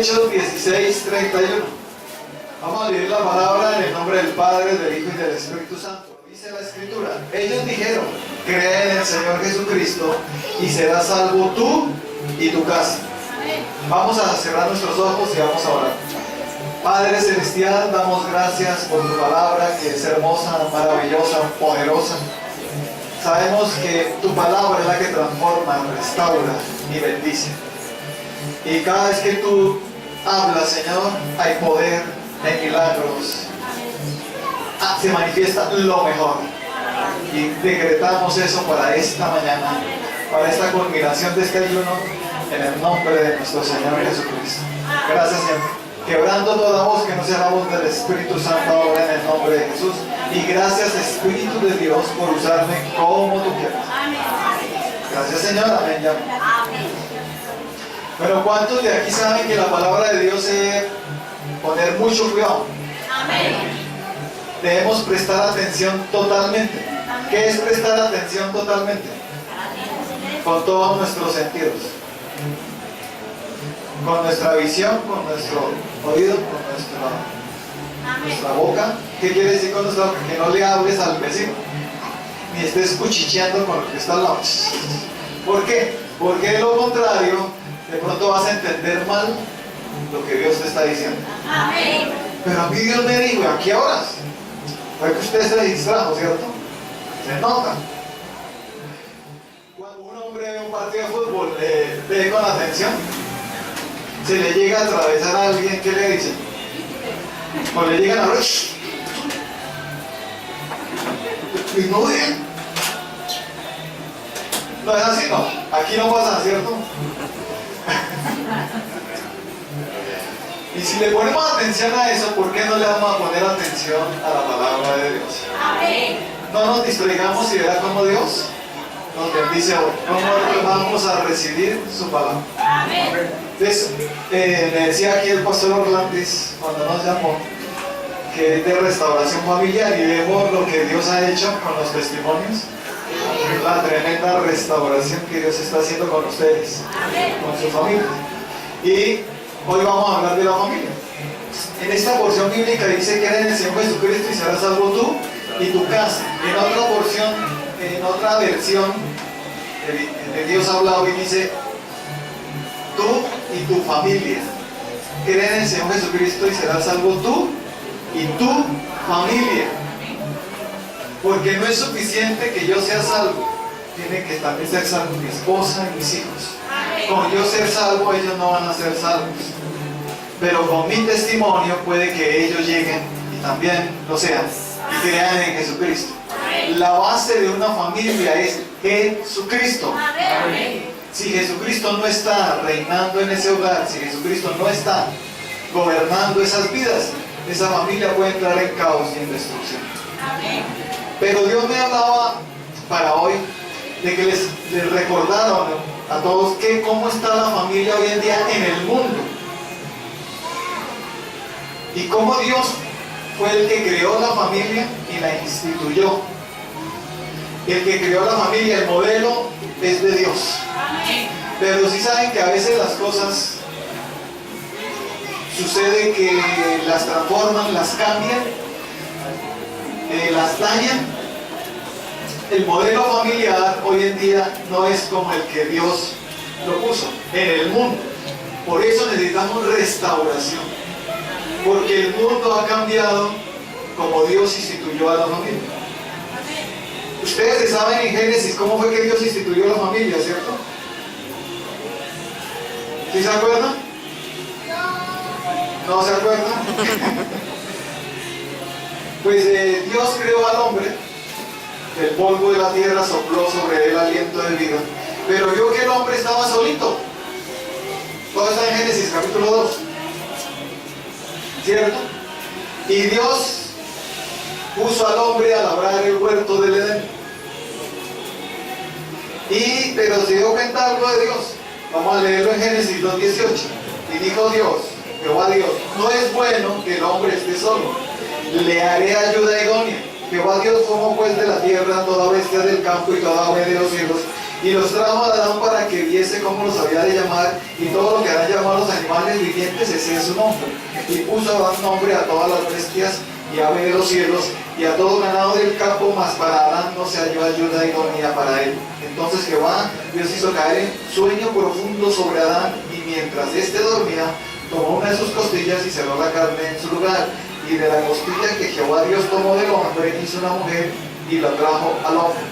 Hechos 16:31. Vamos a leer la palabra en el nombre del Padre, del Hijo y del Espíritu Santo. Dice la Escritura: ellos dijeron, cree en el Señor Jesucristo y serás salvo tú y tu casa. Vamos a cerrar nuestros ojos y vamos a orar. Padre Celestial, damos gracias por tu palabra, que es hermosa, maravillosa, poderosa. Sabemos que tu palabra es la que transforma, restaura y bendice. Y cada vez que tú hablas, Señor, hay poder, hay milagros. Se manifiesta lo mejor. Y decretamos eso para esta mañana, para esta culminación de este ayuno, en el nombre de nuestro Señor Jesucristo. Gracias, Señor. Quebrando toda voz que no sea la voz del Espíritu Santo ahora en el nombre de Jesús. Y gracias, Espíritu de Dios, por usarme como tú quieras. Gracias, Señor. Amén. Amén. Pero ¿cuántos de aquí saben que la palabra de Dios es poner mucho cuidado? Amén. Debemos prestar atención totalmente. ¿Qué es prestar atención totalmente? Con todos nuestros sentidos. Con nuestra visión, con nuestro oído, con nuestra boca. ¿Qué quiere decir con nuestra boca? Que no le hables al vecino, ni estés cuchicheando con el que está al lado. ¿Por qué? Porque de lo contrario, de pronto vas a entender mal lo que Dios te está diciendo. Amén. Pero a mí Dios me dijo, ¿a qué horas? Fue que usted se distrajo, ¿cierto? Se nota. Cuando un hombre ve un partido de fútbol, ve con atención. Se le llega a atravesar a alguien, ¿qué le dicen? O le llegan a ver. Y no ven. No es así, no. Aquí no pasa, ¿cierto? Y si le ponemos atención a eso, ¿por qué no le vamos a poner atención a la palabra de Dios? Amén. No nos distraigamos y verá cómo Dios nos bendice hoy. ¿Cómo vamos a recibir su palabra? Amén. Entonces, me decía aquí el pastor Orlandis, cuando nos llamó, que es de restauración familiar, y vemos lo que Dios ha hecho con los testimonios, la tremenda restauración que Dios está haciendo con ustedes, con su familia. Y hoy vamos a hablar de la familia. En esta porción bíblica dice que eres en el Señor Jesucristo y serás salvo tú y tu casa. En otra porción, en otra versión, de Dios ha hablado y dice, tú y tu familia. Cree en el Señor Jesucristo y serás salvo tú y tu familia. Porque no es suficiente que yo sea salvo, tiene que también ser salvo mi esposa y mis hijos. Con yo ser salvo, ellos no van a ser salvos. Pero con mi testimonio puede que ellos lleguen y también lo sean y crean en Jesucristo. La base de una familia es Jesucristo. Si Jesucristo no está reinando en ese hogar, si Jesucristo no está gobernando esas vidas, esa familia puede entrar en caos y en destrucción. Pero Dios me hablaba para hoy de que les recordaron a todos que cómo está la familia hoy en día en el mundo y cómo Dios fue el que creó la familia y la instituyó. El que creó la familia, el modelo es de Dios. Pero sí saben que a veces las cosas sucede que las transforman, las cambian, las dañan. El modelo familiar hoy en día no es como el que Dios lo puso en el mundo. Por eso necesitamos restauración. Porque el mundo ha cambiado como Dios instituyó a la familia. Ustedes saben en Génesis cómo fue que Dios instituyó la familia, ¿cierto? ¿Sí se acuerdan? ¿No se acuerdan? Pues Dios creó al hombre, el polvo de la tierra sopló sobre él aliento de vida, pero vio que el hombre estaba solito. Todo está en Génesis capítulo 2, ¿cierto? Y Dios puso al hombre a labrar el huerto del Edén. Pero se dio cuenta algo de Dios. Vamos a leerlo en Génesis 2:18. Y dijo Dios, Jehová Dios, no es bueno que el hombre esté solo, le haré ayuda idónea. Jehová Dios formó pues de la tierra toda bestia del campo y toda ave de los cielos Y los trajo a Adán para que viese cómo los había de llamar, y todo lo que Adán llamó a los animales vivientes, ese es su nombre. Y puso Adán nombre a todas las bestias y aves de los cielos, y a todo ganado del campo, mas para Adán no se halló ayuda idónea para él. Entonces Jehová Dios hizo caer en sueño profundo sobre Adán, y mientras éste dormía, tomó una de sus costillas y cerró la carne en su lugar. Y de la costilla que Jehová Dios tomó del hombre, hizo una mujer y la trajo al hombre.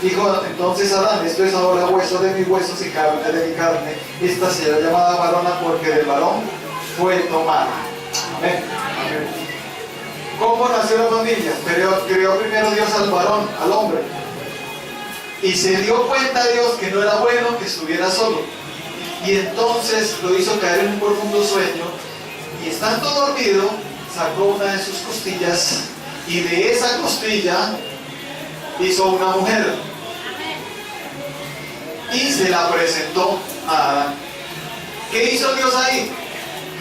Dijo entonces Adán: esto es ahora hueso de mis huesos y carne de mi carne. Esta será llamada varona, porque del varón fue tomada. Amén. Amén. ¿Cómo nació la familia? Creó primero Dios al varón, al hombre. Y se dio cuenta Dios que no era bueno que estuviera solo. Y entonces lo hizo caer en un profundo sueño. Y estando dormido, sacó una de sus costillas. Y de esa costilla hizo una mujer. Y se la presentó a Adán. ¿Qué hizo Dios ahí?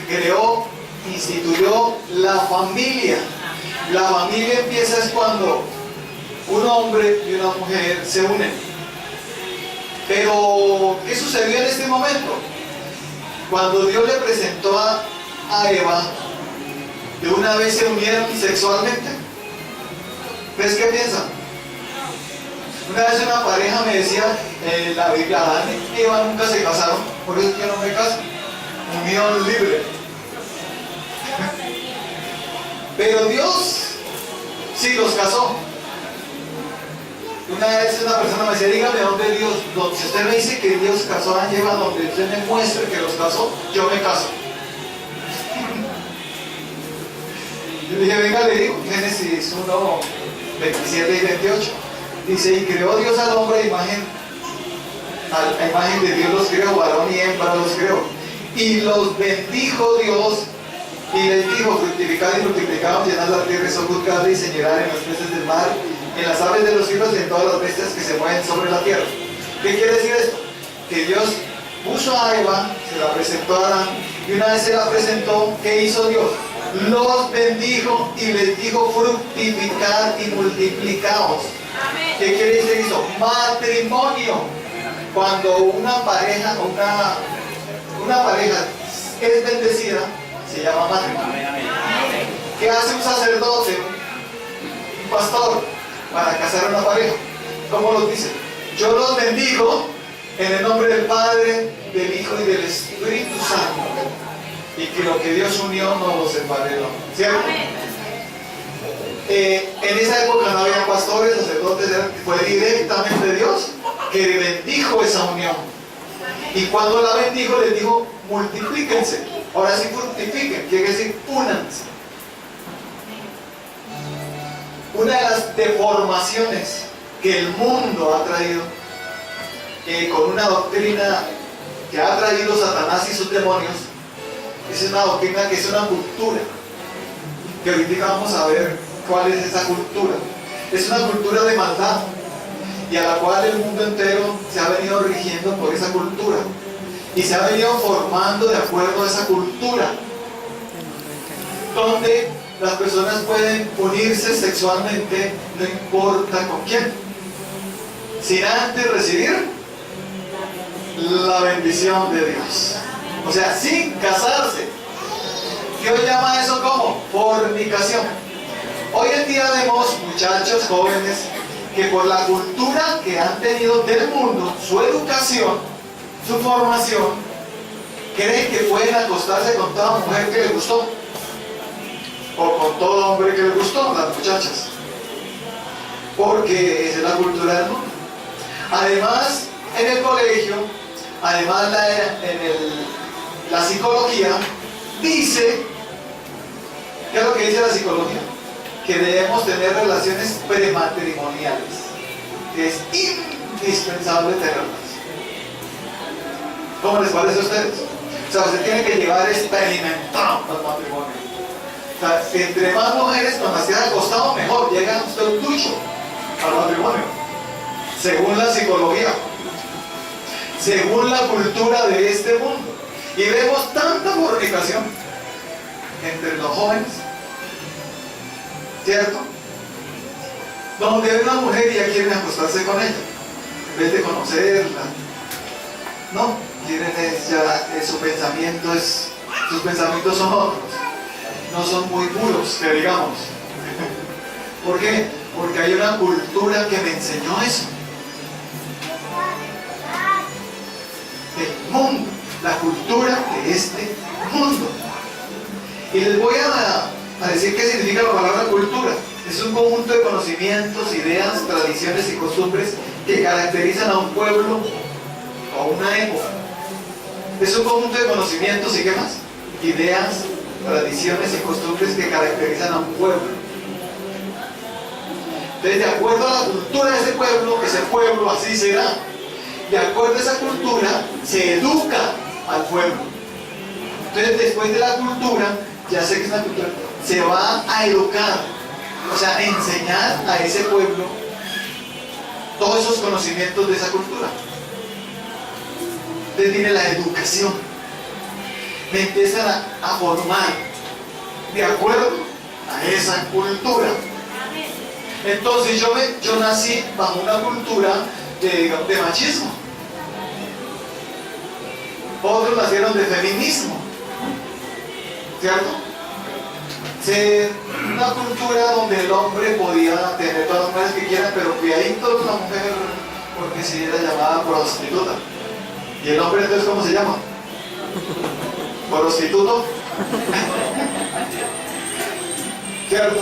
Creó, instituyó la familia. La familia empieza es cuando un hombre y una mujer se unen. Pero, ¿qué sucedió en este momento? Cuando Dios le presentó a Eva, ¿de una vez se unieron sexualmente? ¿Ustedes qué piensan? Una vez una pareja me decía, la Biblia, Adán y Eva nunca se casaron, por eso yo no me caso. Unión libre. Pero Dios sí los casó. Una vez una persona me decía: dígame dónde Dios, si usted me dice que Dios casó a Eva, donde usted me muestre que los casó, yo me caso. Yo dije: venga, le digo, Génesis 1, 27 y 28. Dice: y creó Dios al hombre a imagen de Dios los creó, varón y hembra los creó. Y los bendijo Dios, y les dijo: fructificad y multiplicaos, llenad la tierra y sojuzgadla, y señorad en los peces del mar, en las aves de los cielos y en todas las bestias que se mueven sobre la tierra. ¿Qué quiere decir esto? Que Dios puso a Eva, se la presentó a Adán, y una vez se la presentó, ¿qué hizo Dios? Los bendijo y les dijo: fructificad y multiplicaos. ¿Qué quiere decir eso? Matrimonio. Cuando una pareja es bendecida, se llama matrimonio. ¿Qué hace un sacerdote, un pastor, para casar a una pareja? ¿Cómo los dice? Yo los bendigo en el nombre del Padre, del Hijo y del Espíritu Santo. Y que lo que Dios unió no lo separe el hombre. ¿Cierto? En esa época no había pastores, sacerdotes, fue directamente Dios que bendijo esa unión. Y cuando la bendijo, les dijo: multiplíquense. Ahora sí, fructifiquen, quiere decir únanse. Una de las deformaciones que el mundo ha traído, con una doctrina que ha traído Satanás y sus demonios, es una doctrina que es una cultura, que ahorita vamos a ver cuál es esa cultura. Es una cultura de maldad, y a la cual el mundo entero se ha venido rigiendo por esa cultura, y se ha venido formando de acuerdo a esa cultura, donde las personas pueden unirse sexualmente, no importa con quién, sin antes recibir la bendición de Dios. O sea, sin casarse. Dios llama eso como fornicación. Hoy en día vemos muchachos jóvenes que por la cultura que han tenido del mundo, su educación, su formación, creen que pueden acostarse con toda mujer que les gustó, o con todo hombre que les gustó, las muchachas, porque esa es la cultura del mundo. Además, en el colegio, además la psicología dice, ¿qué es lo que dice la psicología? Que debemos tener relaciones prematrimoniales, que es indispensable tenerlas. ¿Cómo les parece a ustedes? O sea, usted tiene que llevar experimentado al matrimonio. O sea, entre más mujeres con las que haya acostado, mejor. Llega usted un ducho al matrimonio, según la psicología, según la cultura de este mundo. Y vemos tanta fornicación entre los jóvenes, ¿cierto? Donde ve una mujer y ya quieren acostarse con ella. en vez de conocerla. No, quieren sus pensamientos son otros, no son muy puros, que digamos. ¿Por qué? Porque hay una cultura que me enseñó eso. El mundo, la cultura de este mundo. Y les voy a decir qué significa la palabra cultura. Es un conjunto de conocimientos, ideas, tradiciones y costumbres que caracterizan a un pueblo o una época. Es un conjunto de conocimientos y ¿qué más? Ideas, tradiciones y costumbres que caracterizan a un pueblo. Entonces, de acuerdo a la cultura de ese pueblo así será. De acuerdo a esa cultura, se educa al pueblo. Entonces, después de la cultura, ya sé que es una cultura, se va a educar, o sea, a enseñar a ese pueblo todos esos conocimientos de esa cultura. Entonces viene la educación. Me empiezan a formar de acuerdo a esa cultura. Entonces yo nací bajo una cultura de machismo. Otros nacieron de feminismo, ¿cierto? Una cultura donde el hombre podía tener todas las mujeres que quiera, pero cuidadito la mujer, porque si era llamada prostituta. ¿Y el hombre entonces cómo se llama? ¿Prostituto? ¿Cierto?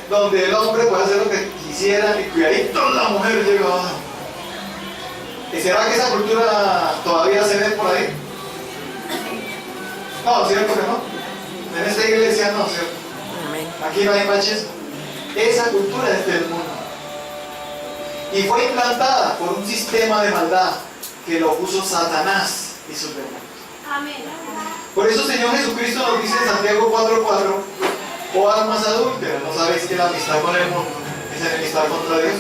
Donde el hombre puede hacer lo que quisiera y cuidadito la mujer llegaba. ¿Y será que esa cultura todavía se ve por ahí? No, ¿cierto que no? En esta iglesia no, ¿cierto? Aquí no hay machismo. Esa cultura es del mundo. Y fue implantada por un sistema de maldad que lo puso Satanás y sus demonios. Amén. Por eso el Señor Jesucristo nos dice en Santiago 4:4: oh almas adúlteras, ¿no sabéis que la amistad con el mundo es enemistad contra Dios?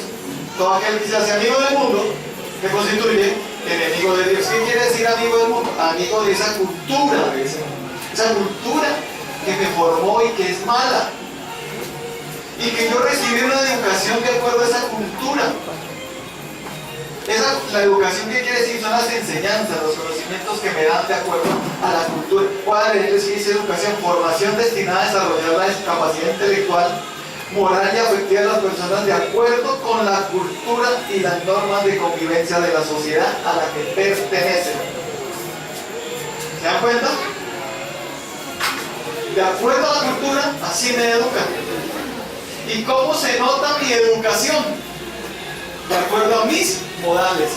Todo aquel que se hace amigo del mundo se constituye enemigo de Dios. ¿Qué quiere decir amigo del mundo? Amigo de esa cultura, de esa cultura que me formó y que es mala. Y que yo recibí una educación de acuerdo a esa cultura. La educación, ¿qué quiere decir? Son las enseñanzas, los conocimientos que me dan de acuerdo a la cultura. ¿Cuál es educación? Formación destinada a desarrollar la capacidad intelectual, moral y afectiva de las personas de acuerdo con la cultura y las normas de convivencia de la sociedad a la que pertenecen. ¿Se dan cuenta? De acuerdo a la cultura, así me educan. ¿Y cómo se nota mi educación? De acuerdo a mis modales.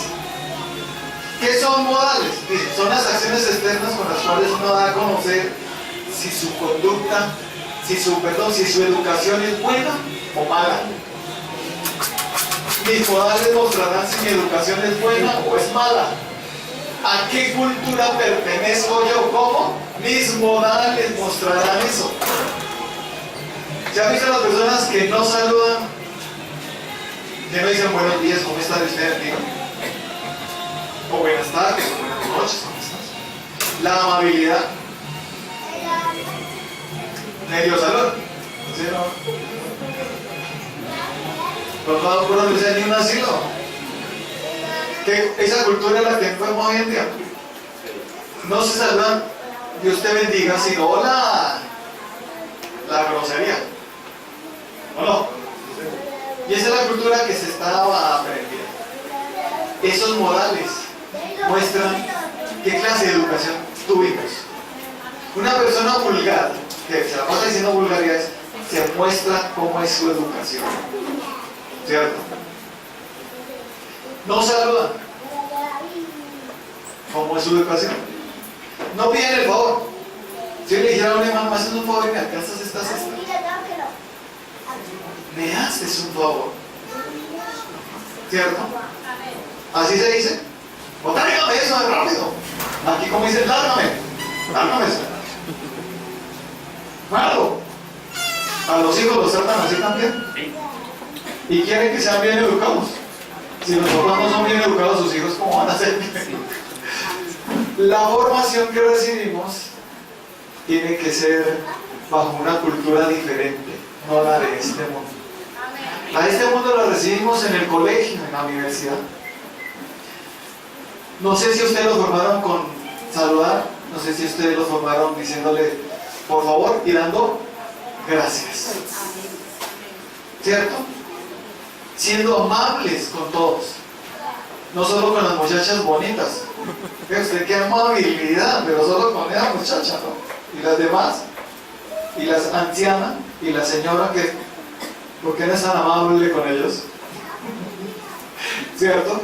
¿Qué son modales? Son las acciones externas con las cuales uno da a conocer si su conducta, si su educación es buena o mala. Mis modales mostrarán si mi educación es buena o es mala. ¿A qué cultura pertenezco yo? ¿Cómo? Mis modales mostrarán eso. ¿Se han visto las personas que no saludan? Que no dicen buenos días, ¿cómo está usted, amigo? O buenas tardes, o buenas noches, ¿cómo estás? La amabilidad. Medio salud. ¿Sí, no? Por favor, por no sea ni un asilo. Que esa cultura es la que enferma hoy en día. No se saludan, Dios te bendiga, sino hola. La grosería. ¿O no? Y esa es la cultura que se estaba aprendiendo. Esos modales muestran qué clase de educación tuvimos. Una persona vulgar, que se la pasa diciendo vulgaridades, se muestra cómo es su educación. ¿Cierto? No saludan. ¿Cómo es su educación? No piden el favor. Si le dijera a un hermano, me haces un favor y me alcanzas esta cesta. Me haces un favor. ¿Cierto? Así se dice. O tráigame eso de rápido. Aquí como dice, lárgame eso. Claro. A los hijos los tratan así también. Y quieren que sean bien educados. Si los papás no son bien educados, sus hijos ¿cómo van a ser? La formación que recibimos tiene que ser bajo una cultura diferente, no la de este mundo. A este mundo lo recibimos en el colegio, en la universidad. No sé si ustedes lo formaron con saludar, no sé si ustedes lo formaron diciéndole por favor y dando gracias. ¿Cierto? Siendo amables con todos. No solo con las muchachas bonitas. Usted qué amabilidad, pero solo con esa muchacha, ¿no? Y las demás, y las ancianas, y la señora que, ¿por qué no es tan amable con ellos? ¿Cierto?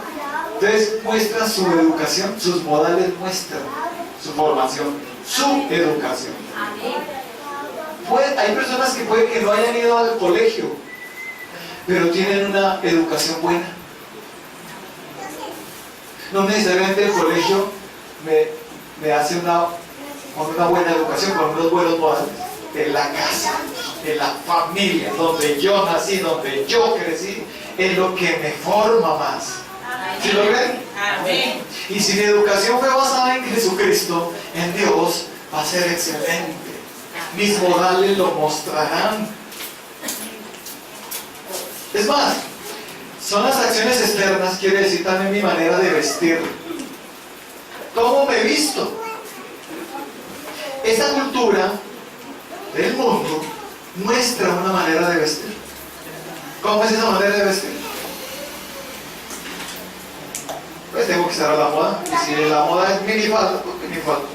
Entonces muestra su educación, sus modales muestran su formación, su educación. Hay personas que puede que no hayan ido al colegio, pero tienen una educación buena. No necesariamente el colegio me hace con una buena educación, con unos buenos modales. En la casa, en la familia, donde yo nací, donde yo crecí, es lo que me forma más. ¿Sí lo creen? Amén. Y si mi educación fue basada en Jesucristo, en Dios, va a ser excelente. Mis modales lo mostrarán. Es más, son las acciones externas, quiere decir también mi manera de vestir. ¿Cómo me visto? Esta cultura del mundo muestra una manera de vestir. ¿Cómo es esa manera de vestir? Pues tengo que estar a la moda. Y si la moda es minifalda, pues minifalda.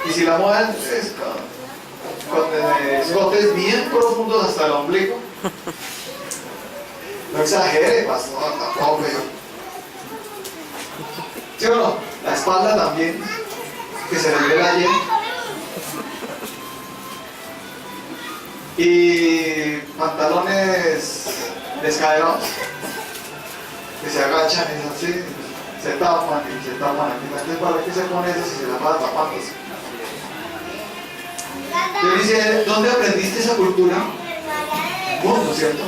Y si la moda es con escotes bien profundos hasta el ombligo, no exagere, pastor, tampoco. ¿Sí o no? La espalda también, que se le ve la llena. Y pantalones descaderados, que se agachan y así, se tapan y se tapan aquí. Entonces, ¿para qué se pone eso si se la va tapándose? Yo dice, ¿dónde aprendiste esa cultura? Mundo, ¿cierto?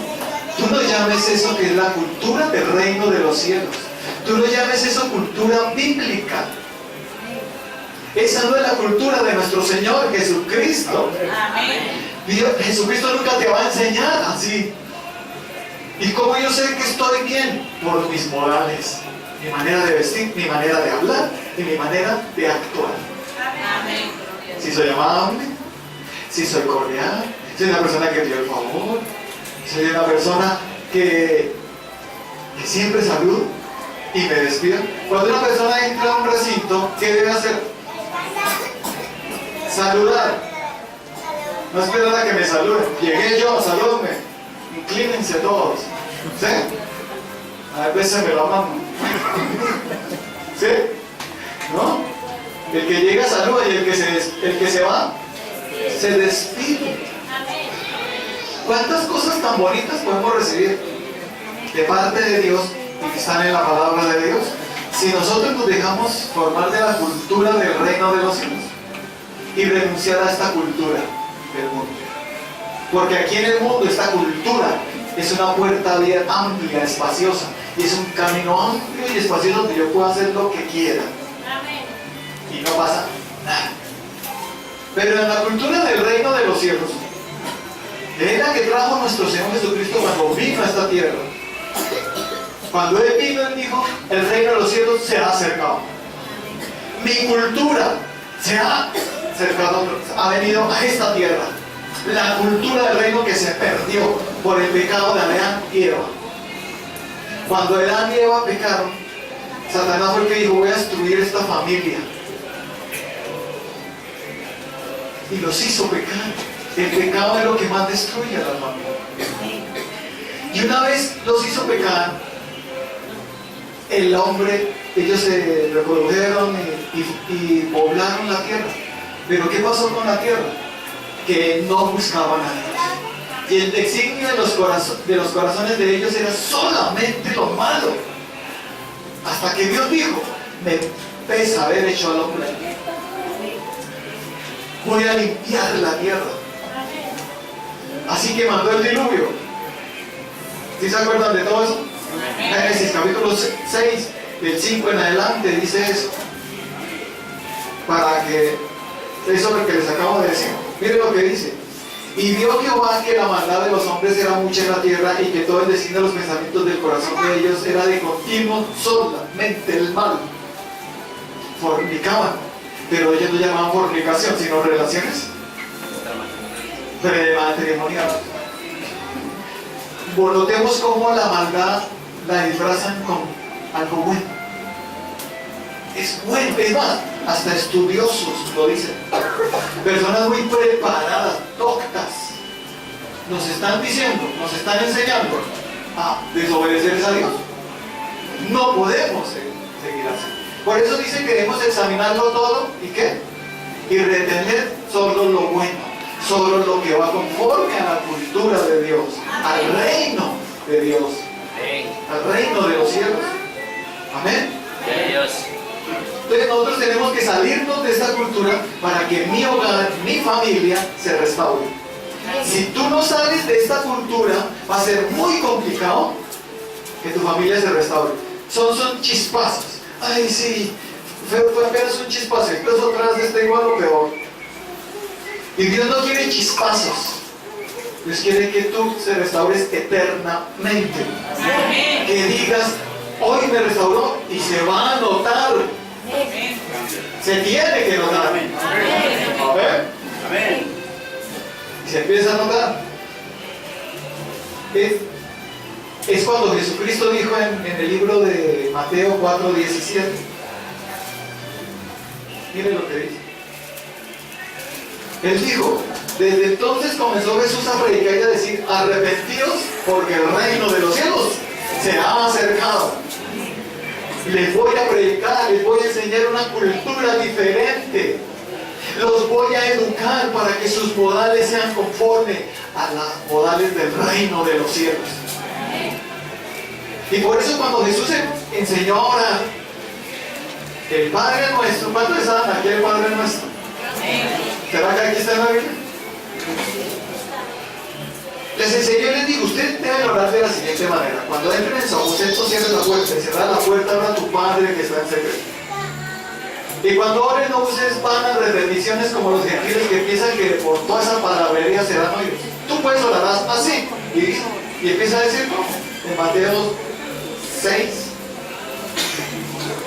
Tú no llames eso que es la cultura del reino de los cielos. Tú no llames eso cultura bíblica. Esa no es la cultura de nuestro Señor Jesucristo. Amén. Jesucristo nunca te va a enseñar así. ¿Y cómo yo sé que estoy bien? Por mis modales, mi manera de vestir, mi manera de hablar y mi manera de actuar. Amén. Si soy amable, si soy cordial, si soy una persona que dio el favor, soy una persona que siempre saludo y me despido. Cuando una persona entra a un recinto, ¿qué debe hacer? Saludar. No esperan a que me saluden. Llegué yo, salúdenme. Inclínense todos. ¿Sí? A veces me la mano. ¿Sí? ¿No? El que llega saluda y el que se va se despide. ¿Cuántas cosas tan bonitas podemos recibir de parte de Dios y que están en la palabra de Dios si nosotros nos dejamos formar de la cultura del reino de los cielos y renunciar a esta cultura del mundo? Porque aquí en el mundo esta cultura es una puerta abierta, amplia, espaciosa, y es un camino amplio y espacioso donde yo puedo hacer lo que quiera y no pasa nada. Pero en la cultura del reino de los cielos, es la que trajo nuestro Señor Jesucristo cuando vino a esta tierra. Cuando Él vino, Él dijo, el reino de los cielos se ha acercado. Mi cultura se ha acercado, ha venido a esta tierra. La cultura del reino que se perdió por el pecado de Adán y Eva. Cuando Adán y Eva pecaron, Satanás fue el que dijo, voy a destruir esta familia. Y los hizo pecar. El pecado es lo que más destruye a la familia. Y una vez los hizo pecar, el hombre, ellos se reprodujeron y poblaron la tierra. Pero ¿qué pasó con la tierra? Que no buscaban a Dios. Y el designio de los corazones de ellos era solamente lo malo. Hasta que Dios dijo, me pesa haber hecho al hombre. Voy a limpiar la tierra. Así que mandó el diluvio. ¿Sí se acuerdan de todo eso? Génesis capítulo 6, del 5 en adelante, dice eso. Para que, eso es lo que les acabo de decir. Miren lo que dice. Y vio Jehová que la maldad de los hombres era mucha en la tierra y que todo el designio de los pensamientos del corazón de ellos era de continuo solamente el mal. Fornicaban, pero ellos no llamaban fornicación, sino relaciones prematrimoniales. Notemos cómo la maldad la disfrazan con algo bueno. Es bueno, es más, hasta estudiosos lo dicen. Personas muy preparadas, doctas, nos están diciendo, nos están enseñando a desobedecer a Dios. No podemos seguir así. Por eso dice que debemos examinarlo todo y ¿qué? Y retener solo lo bueno, solo lo que va conforme a la cultura de Dios, al reino de Dios, al reino de los cielos. Amén. Entonces nosotros tenemos que salirnos de esta cultura para que mi hogar, mi familia se restaure. Si tú no sales de esta cultura, va a ser muy complicado que tu familia se restaure. Son chispazos. Ay, sí, fue apenas un chispazo, entonces otra vez está igual o peor. Y Dios no quiere chispazos. Dios quiere que tú se restaures eternamente. Que digas, hoy me restauró y se va a notar. Se tiene que notar. Amén. Y se empieza a notar. Es cuando Jesucristo dijo en el libro de Mateo 4:17. Miren lo que dice. Él dijo, desde entonces comenzó Jesús a predicar y a decir, arrepentidos porque el reino de los cielos se ha acercado. Les voy a predicar, les voy a enseñar una cultura diferente. Los voy a educar para que sus modales sean conformes a los modales del reino de los cielos. Y por eso cuando Jesús enseñó a orar, el Padre Nuestro, ¿cuántos saben aquí el Padre Nuestro? ¿Será que aquí está en la Biblia? Les enseñó y les digo, usted debe orar de la siguiente manera. Cuando entren en su aposento, cierren la puerta. Y cerrar la puerta, ora a tu Padre que está en secreto. Y cuando ores, no uses vanas repeticiones como los gentiles que piensan que por toda esa palabrería serán oídos. Tú puedes orar así. Y empieza a decir, ¿no? En Mateo 6,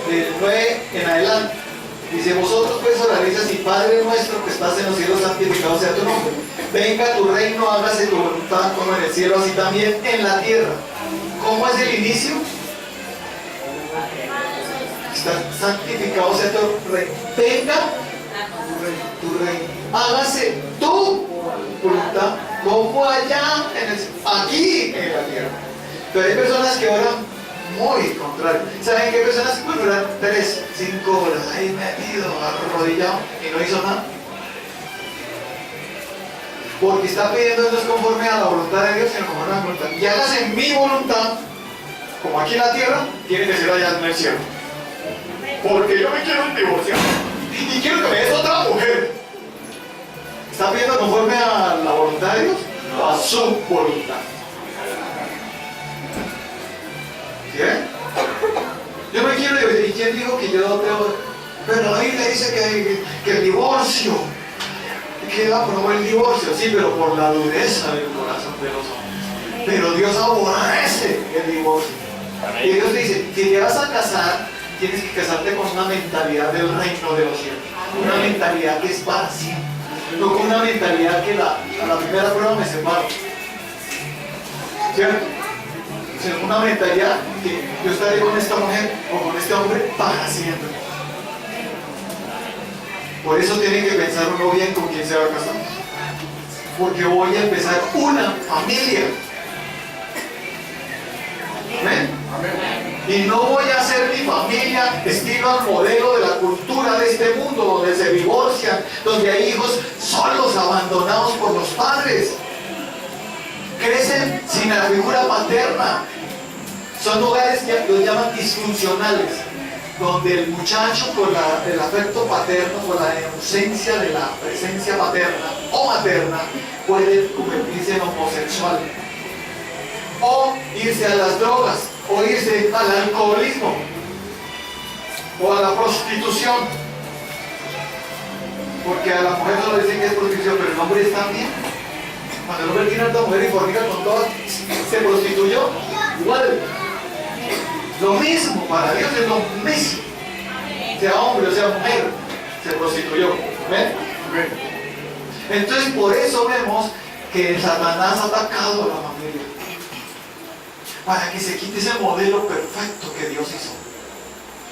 del 9 en adelante. Dice, vosotros pues oraréis así, Padre nuestro que estás en los cielos, santificado sea tu nombre. Venga tu reino, hágase tu voluntad como en el cielo, así también en la tierra. ¿Cómo es el inicio? Está santificado sea tu reino. Venga tu reino. Hágase tu voluntad como allá, aquí en la tierra. Pero hay personas que oran muy contrario. ¿Saben qué personas pueden durar 3, 5 horas ahí metido, arrodillado y no hizo nada? Porque está pidiendo no es conforme a la voluntad de Dios, sino conforme a la voluntad. Y hágase mi voluntad, como aquí en la tierra, tiene que ser allá en el cielo. Porque yo me quiero divorciar y quiero que me des otra mujer. ¿Está pidiendo conforme a la voluntad de Dios? No, a su voluntad. ¿Sí? Yo me quiero divorciar. ¿Y quién dijo que yo tengo? Pero la Biblia dice que el divorcio, que aprobó el divorcio, sí, pero por la dureza del corazón de los hombres. Pero Dios aborrece el divorcio. Y Dios dice, si te vas a casar, tienes que casarte con una mentalidad del reino de los cielos. Una mentalidad que es para siempre. No con una mentalidad que a la primera prueba me separo. ¿Cierto? Sino una mentalidad que yo estaré con esta mujer o con este hombre para siempre. Por eso tienen que pensar uno bien con quién se va a casar. Porque voy a empezar una familia. ¿Amén? Y no voy a hacer mi familia estilo al modelo de la cultura de este mundo, donde se divorcian, donde hay hijos solos, abandonados por los padres. Crecen sin la figura paterna. Son hogares que los llaman disfuncionales, donde el muchacho por el afecto paterno, por la ausencia de la presencia paterna o materna, puede convertirse en homosexual o irse a las drogas o irse al alcoholismo o a la prostitución, porque a la mujer no le dicen que es prostitución, pero el hombre está bien. Cuando el hombre tiene a otra mujer y fornica con todas, se prostituyó. Igual. Lo mismo, para Dios es lo mismo. Sea hombre o sea mujer, se prostituyó. ¿Ven? Entonces por eso vemos que Satanás ha atacado a la familia. Para que se quite ese modelo perfecto que Dios hizo.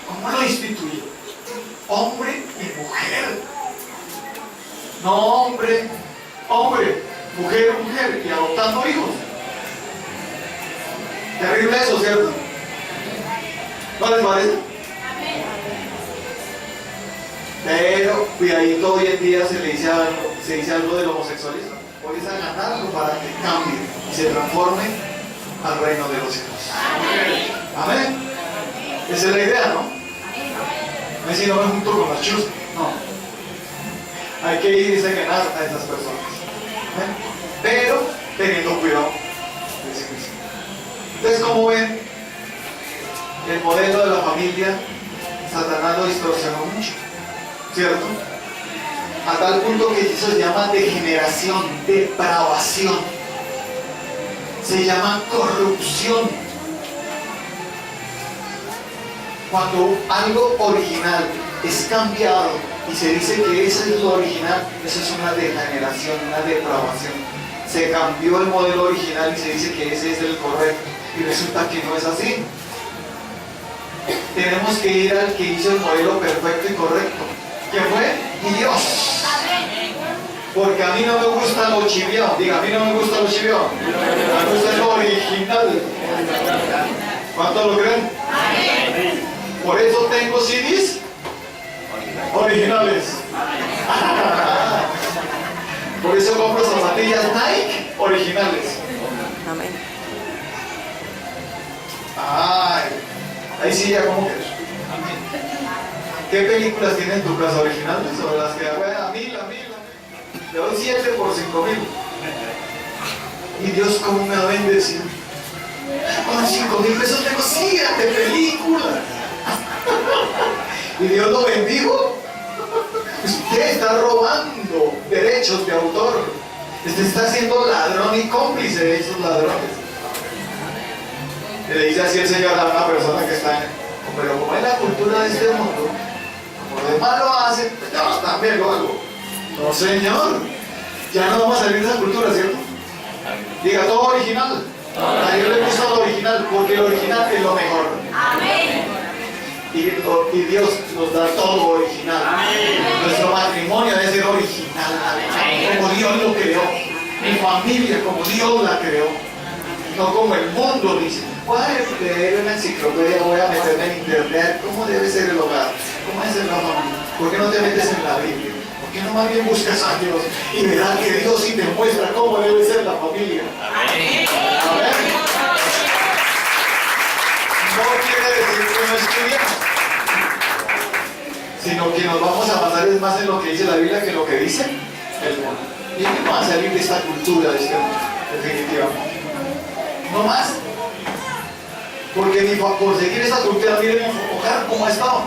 ¿Cómo lo instituyó? Hombre y mujer. No hombre, mujer, y adoptando hijos. Terrible eso, ¿cierto? ¿No les parece? Pero cuidadito, hoy en día se dice algo del homosexualismo. Hoy es a ganarlo para que cambie y se transforme al reino de los cielos. Amén. Esa es la idea, ¿no? No es si no me junto con los chus. No. Hay que irse a ganar a esas personas. ¿Amén? Pero teniendo cuidado. Entonces, como ven, el modelo de la familia, Satanás lo distorsionó mucho. ¿Cierto? A tal punto que eso se llama degeneración, depravación. Se llama corrupción. Cuando algo original es cambiado y se dice que ese es lo original, eso es una degeneración, una depravación. Se cambió el modelo original y se dice que ese es el correcto y resulta que no es así. Tenemos que ir al que hizo el modelo perfecto y correcto. ¿Quién fue? Dios. Porque a mí no me gusta lo chiviao. Diga, a mí no me gusta lo chiviao. Me gusta lo original. ¿Cuántos lo creen? Por eso tengo CDs originales. Por eso compro zapatillas Nike originales. Ay, ahí sí ya como que. ¿Qué películas tienen en tu casa originales? O las que, bueno, a mí. Le doy 7 por 5,000. Y Dios, ¿cómo me va a bendecir? Con 5,000 pesos tengo 7 películas. Y Dios lo bendijo. Usted está robando derechos de autor. Usted está siendo ladrón y cómplice de esos ladrones. Le dice así el Señor a una persona que está pero como es la cultura de este mundo, como los demás lo hacen, pues yo también lo hago. No, Señor, ya no vamos a salir de esa cultura, ¿cierto? Diga, todo original. A Dios le gusta lo original, porque lo original es lo mejor. Amén. Y Dios nos da todo original. Amén. Nuestro matrimonio debe ser original, como Dios lo creó. Mi familia, como Dios la creó. No como el mundo dice. Voy a leer una enciclopedia, voy a meterme en internet. ¿Cómo debe ser el hogar? ¿Cómo debe ser la familia? ¿Por qué no te metes en la Biblia? ¿Por qué no más bien buscas a Dios? Y verás que Dios sí te muestra cómo debe ser la familia. Amén. Amén. No quiere decir que no estudiamos, sino que nos vamos a basar más en lo que dice la Biblia que en lo que dice el mundo. Y no vamos a salir de esta cultura, de este mundo, definitivamente. No más. Porque ni por seguir esa cultura, miren mi hogar cómo ha estado.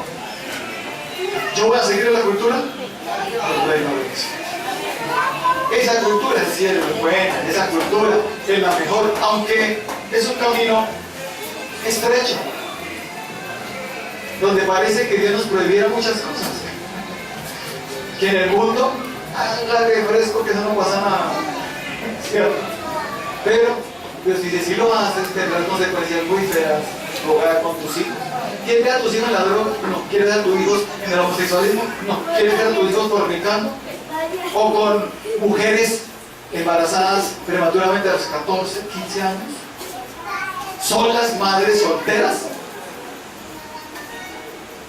Yo voy a seguir la cultura del reino de Dios. Esa cultura es cierto, es buena, esa cultura es la mejor, aunque es un camino estrecho, donde parece que Dios nos prohibiera muchas cosas. Que en el mundo, haga refresco, que eso no pasa nada, ¿cierto? Pero Dios dice, si lo haces, tendrás consecuencias muy feas. Jugar con tus hijos. ¿Quieres ver a tus hijos en la droga? No. ¿Quieres ver a tus hijos en el homosexualismo? No. ¿Quieres ver a tus hijos fornicando? ¿O con mujeres embarazadas prematuramente a los 14, 15 años? ¿Solas, madres solteras?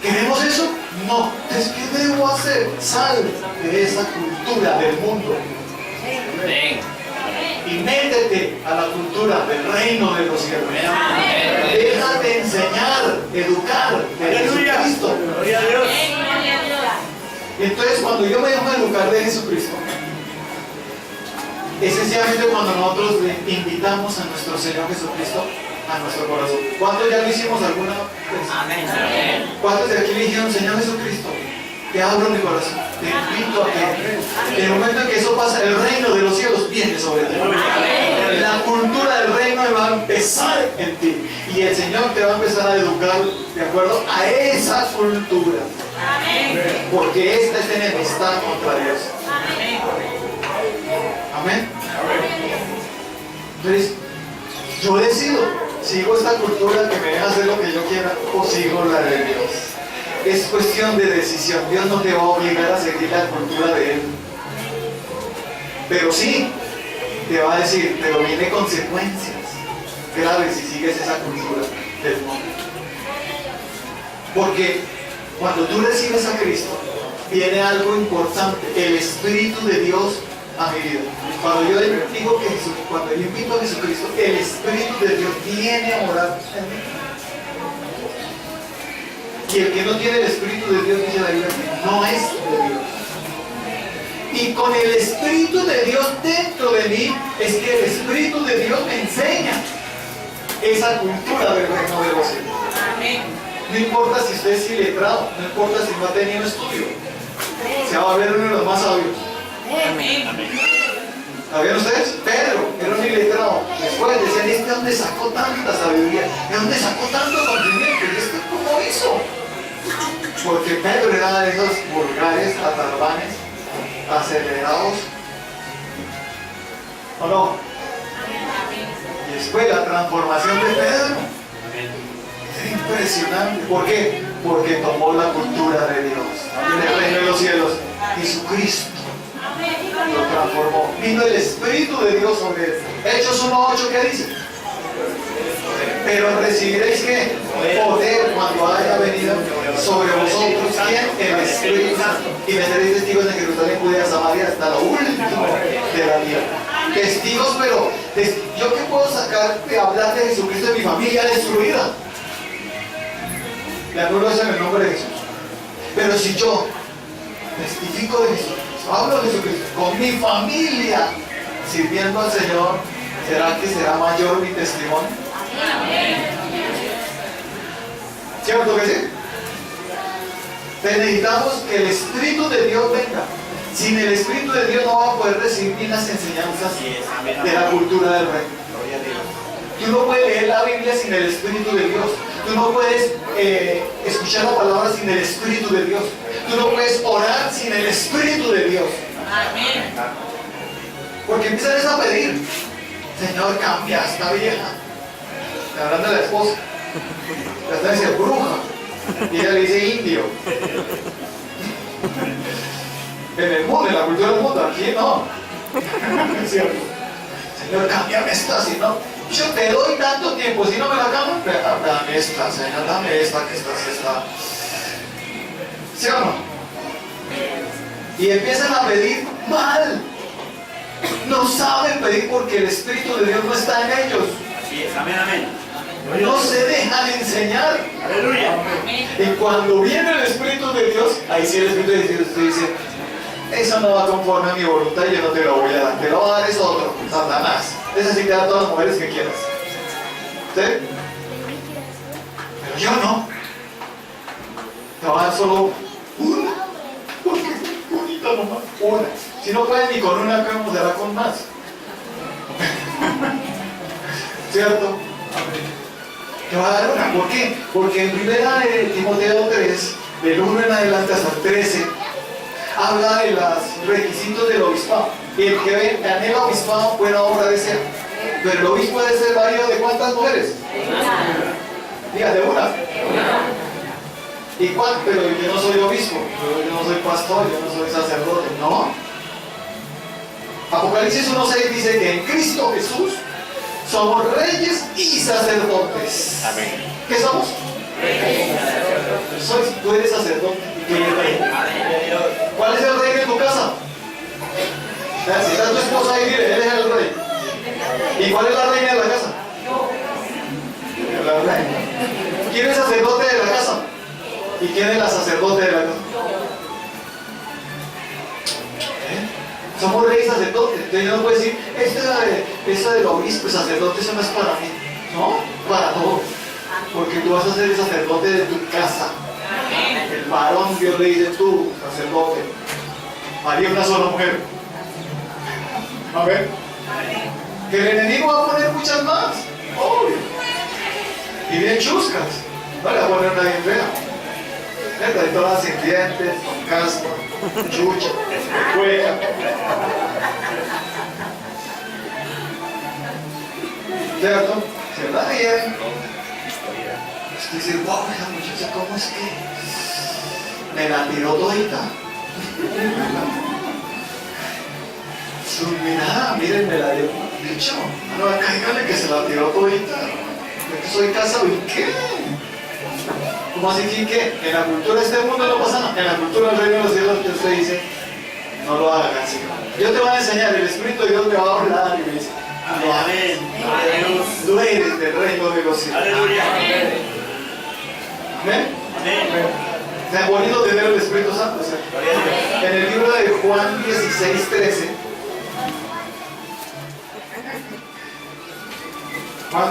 ¿Queremos eso? No. Entonces, ¿qué debo hacer? Sal de esa cultura del mundo. Y métete a la cultura del reino de los cielos. Deja de enseñar, educar de Jesucristo. Gloria a Dios. Entonces, cuando yo me dejo educar de Jesucristo, es sencillamente cuando nosotros le invitamos a nuestro Señor Jesucristo a nuestro corazón. ¿Cuántos ya lo hicimos alguna vez? Amén. ¿Cuántos de aquí le dijeron Señor Jesucristo? Te abro mi corazón, te invito a que en el momento en que eso pasa, el reino de los cielos viene sobre ti. La cultura del reino va a empezar en ti. Y el Señor te va a empezar a educar de acuerdo a esa cultura. Porque esta es enemistad contra Dios. Amén. Entonces, yo decido, sigo esta cultura que me deja hacer lo que yo quiera o sigo la de Dios. Es cuestión de decisión. Dios no te va a obligar a seguir la cultura de Él. Pero sí, te va a decir, pero viene consecuencias graves si sigues esa cultura del mundo. Porque cuando tú recibes a Cristo, viene algo importante, el Espíritu de Dios a mi vida. Cuando yo digo que cuando yo invito a Jesucristo, el Espíritu de Dios viene a morar en mí. Y el que no tiene el Espíritu de Dios, dice la Biblia, no es de Dios. Y con el Espíritu de Dios dentro de mí, es que el Espíritu de Dios me enseña esa cultura del reino de los cielos. No importa si usted es iletrado, no importa si no ha tenido estudio, se va a ver uno de los más sabios. ¿Sabían ustedes? Pedro era un iletrado. Después decían, ¿este dónde sacó tanta sabiduría? ¿De dónde sacó tanto conocimiento? ¿Y este cómo hizo? Porque Pedro era de esos vulgares, atarbanes, acelerados. ¿O no? Y después la transformación de Pedro. Es impresionante. ¿Por qué? Porque tomó la cultura de Dios. En el reino de los cielos. Jesucristo lo transformó. Vino el Espíritu de Dios sobre él. Hechos 1:8, ¿qué dice? Pero recibiréis ¿qué? Poder cuando haya venido sobre vosotros ¿quién? El Espíritu Santo. Y me seréis testigos en Jerusalén, Judea, Samaria, hasta lo último de la vida. Testigos, pero ¿yo qué puedo sacar de hablar de Jesucristo de mi familia destruida? Le anula en el nombre de Jesús. Pero si yo testifico de Jesús, hablo de Jesucristo con mi familia sirviendo al Señor, ¿será que será mayor mi testimonio? ¿Cierto que sí? Entonces necesitamos que el Espíritu de Dios venga. Sin el Espíritu de Dios no vamos a poder recibir las enseñanzas de la cultura del reino. Tú no puedes leer la Biblia sin el Espíritu de Dios. Tú no puedes escuchar la palabra sin el Espíritu de Dios. Tú no puedes orar sin el Espíritu de Dios. Amén. Porque empiezan a pedir, Señor, cambia a esta vieja. Le hablan de la esposa. La esposa dice bruja. Y ella le dice indio. En el mundo, en la cultura del mundo, aquí no. Es cierto. Señor, cámbiame esta, si no, yo te doy tanto tiempo, si no me la cambian, dame esta, Señor, dame esta, que esta es esta. ¿Sí o no? Y empiezan a pedir mal. No saben pedir porque el Espíritu de Dios no está en ellos. Así es, amén, amén. No se dejan enseñar. Aleluya. Y cuando viene el Espíritu de Dios, ahí sí el Espíritu de Dios te dice, eso no va conforme a mi voluntad y yo no te lo voy a dar. Te lo va a dar es otro, Satanás. Ese sí te da a todas las mujeres que quieras. ¿Sí? Pero yo no. Te va a dar solo una. Porque es bonita nomás. Una. Si no puedes ni con una, ¿cómo será con más? ¿Cierto? Te va a dar una. ¿Por qué? Porque en primera de Timoteo 3, del 1 en adelante hasta el 13, habla de los requisitos del obispado. Y el que gane el obispado, buena obra de ser. Pero el obispo debe ser marido de ¿cuántas mujeres? Diga, de una. ¿Y cuánto? Pero yo no soy obispo, yo no soy pastor, yo no soy sacerdote. No. Apocalipsis 1:6 dice que en Cristo Jesús somos reyes y sacerdotes. Amén. ¿Qué somos? Reyes y sacerdotes. Tú eres sacerdote y tú eres rey. ¿Cuál es el rey de tu casa? Si está tu esposa ahí, dile, él es el rey. ¿Y cuál es la reina de la casa? La reina. ¿Quién es sacerdote de la casa? ¿Y quién es la sacerdote de la casa? Somos reyes y sacerdotes. Entonces yo no puedo decir, esta del obispo, sacerdote, eso no es para mí. No, para todos. Porque tú vas a ser el sacerdote de tu casa. varón Dios le dice, tú, sacerdote, María una sola mujer. A ver, que el enemigo va a poner muchas más, obvio, y bien chuscas, no le va a poner una bien fea. Hay todas sin dientes, con caspa, chucha, cueca. ¿Cierto? Se la ríen. Usted dice, wow, esa muchacha, ¿cómo es que me la tiró todita? Su mirada, miren, me la dio. Dicho, no, cáigale que se la tiró todita. Yo que soy casado, ¿y qué? ¿Cómo así que qué? En la cultura de este mundo no pasa nada. En la cultura del reino de los cielos, Dios te dice, no lo hagas así. Yo te voy a enseñar, el Espíritu de Dios me va a hablar y me dice, amén. Tú eres del reino de los cielos. Aleluya. Amén. Es bonito tener el Espíritu Santo, ¿cierto? En el libro de Juan 16:13, Juan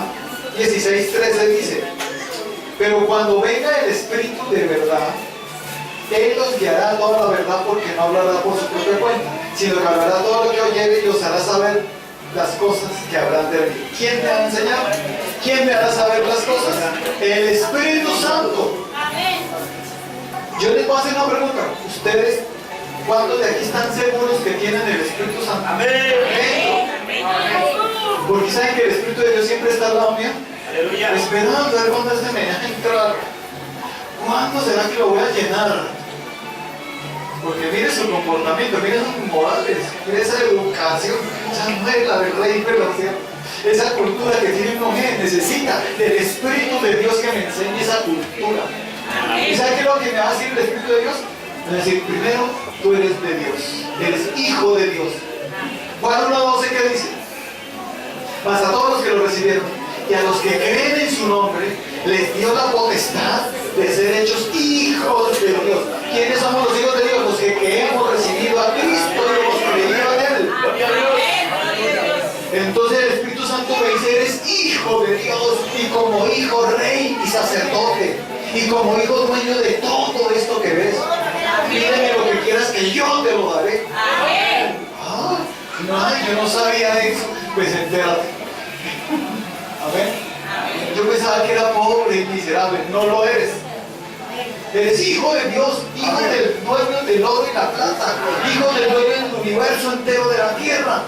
16:13 dice, pero cuando venga el Espíritu de verdad, Él los guiará a toda la verdad, porque no hablará por su propia cuenta, sino que hablará todo lo que oyere y os hará saber las cosas que habrán de venir. ¿Quién me ha enseñado? ¿Quién me hará saber las cosas? El Espíritu Santo. Yo les voy a hacer una pregunta. ¿Ustedes, cuántos de aquí están seguros que tienen el Espíritu Santo? Amén. Porque saben que el Espíritu de Dios siempre está al lado mío. Aleluya. Esperando a ver cuándo se me deja entrar. ¿Cuándo será que lo voy a llenar? Porque mire su comportamiento, mire sus modales, mire esa educación, esa regla del rey, esa cultura que tiene uno que necesita del Espíritu de Dios que me enseñe esa cultura. ¿Y sabe qué es lo que me va a decir el Espíritu de Dios? Me va a decir, primero, tú eres de Dios, eres hijo de Dios. Juan 1:12, ¿qué dice? Mas a todos los que lo recibieron y a los que creen en su nombre, les dio la potestad de ser hechos hijos de Dios. ¿Quiénes somos los hijos de Dios? Los que hemos recibido a Cristo y hemos creído en Él. Entonces el Espíritu Santo me dice, eres hijo de Dios, y como hijo rey y sacerdote, y como hijo dueño de todo esto que ves. Pídeme lo que quieras que yo te lo daré. Ah, no, yo no sabía de eso. Pues entérate. Amén. Yo pensaba que era pobre y miserable. No lo eres. Eres hijo de Dios, hijo del dueño del oro y la plata, hijo del dueño del universo entero de la tierra.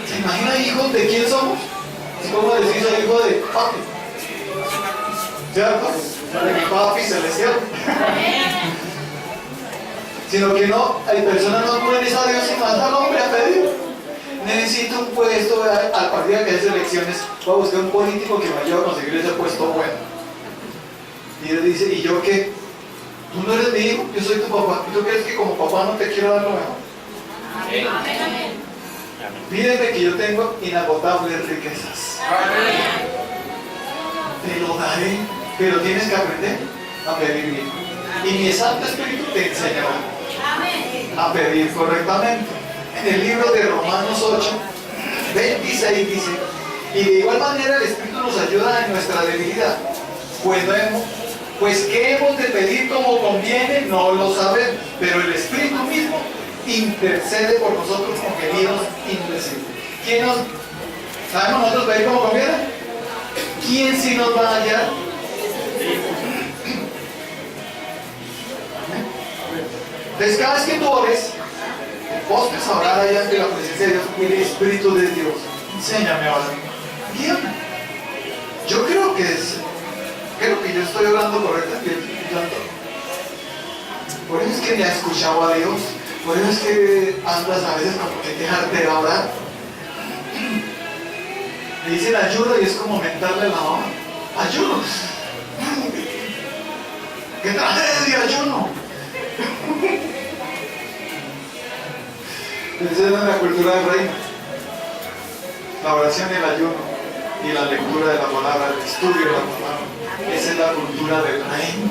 ¿Se imagina hijos de quién somos? Es como decir, soy hijo de papi. ¿Cierto? De mi papi celestial. Sino que no, hay personas no acuden a Dios y mandan al hombre a pedir. Necesito un puesto, al partido que hace elecciones, voy a buscar un político que me ayude a conseguir ese puesto bueno. Y él dice, ¿y yo qué? Tú no eres mi hijo, yo soy tu papá. ¿Y tú crees que como papá no te quiero dar lo mejor? Amén. Pídeme que yo tengo inagotables riquezas. Amén. Te lo daré, pero tienes que aprender a pedir bien. Y mi Santo Espíritu te enseñará a pedir correctamente. En el libro de Romanos 8:26 dice, y de igual manera el Espíritu nos ayuda en nuestra debilidad. Pues ¿qué hemos de pedir como conviene? No lo sabemos, pero el Espíritu mismo intercede por nosotros con gemidos indecibles. ¿Quién nos sabemos nosotros pedir como conviene? ¿Quién sí nos va a hallar? Entonces cada vez que tú ores, vos te sabrás allá ante la presencia de Dios, el Espíritu de Dios. Enséñame ahora. Guíame. Yo creo que yo estoy orando correctamente. Por eso es que me ha escuchado a Dios. Por eso es que andas a veces como que dejarte de orar. Me dicen ayuno y es como mentarle la mano. Ayuno. ¡Qué tragedia, ayuno! Esa es la cultura del reino. La oración y el ayuno y la lectura de la palabra, el estudio de la palabra. Esa es la cultura del reino.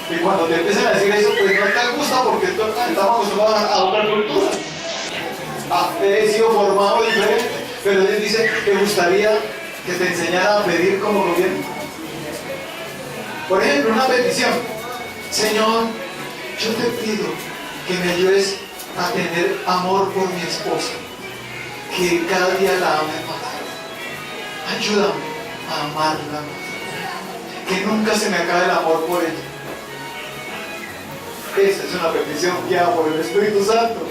Y cuando te empiezan a decir eso, pues no te gusta porque estamos acostumbrados a otra cultura. He sido formado diferente, pero Dios dice, ¿te gustaría que te enseñara a pedir como conviene? Por ejemplo, una petición. Señor, yo te pido que me ayudes a tener amor por mi esposa, que cada día la ame más. Ayúdame a amarla más, que nunca se me acabe el amor por ella. Esa es una petición guiada por el Espíritu Santo.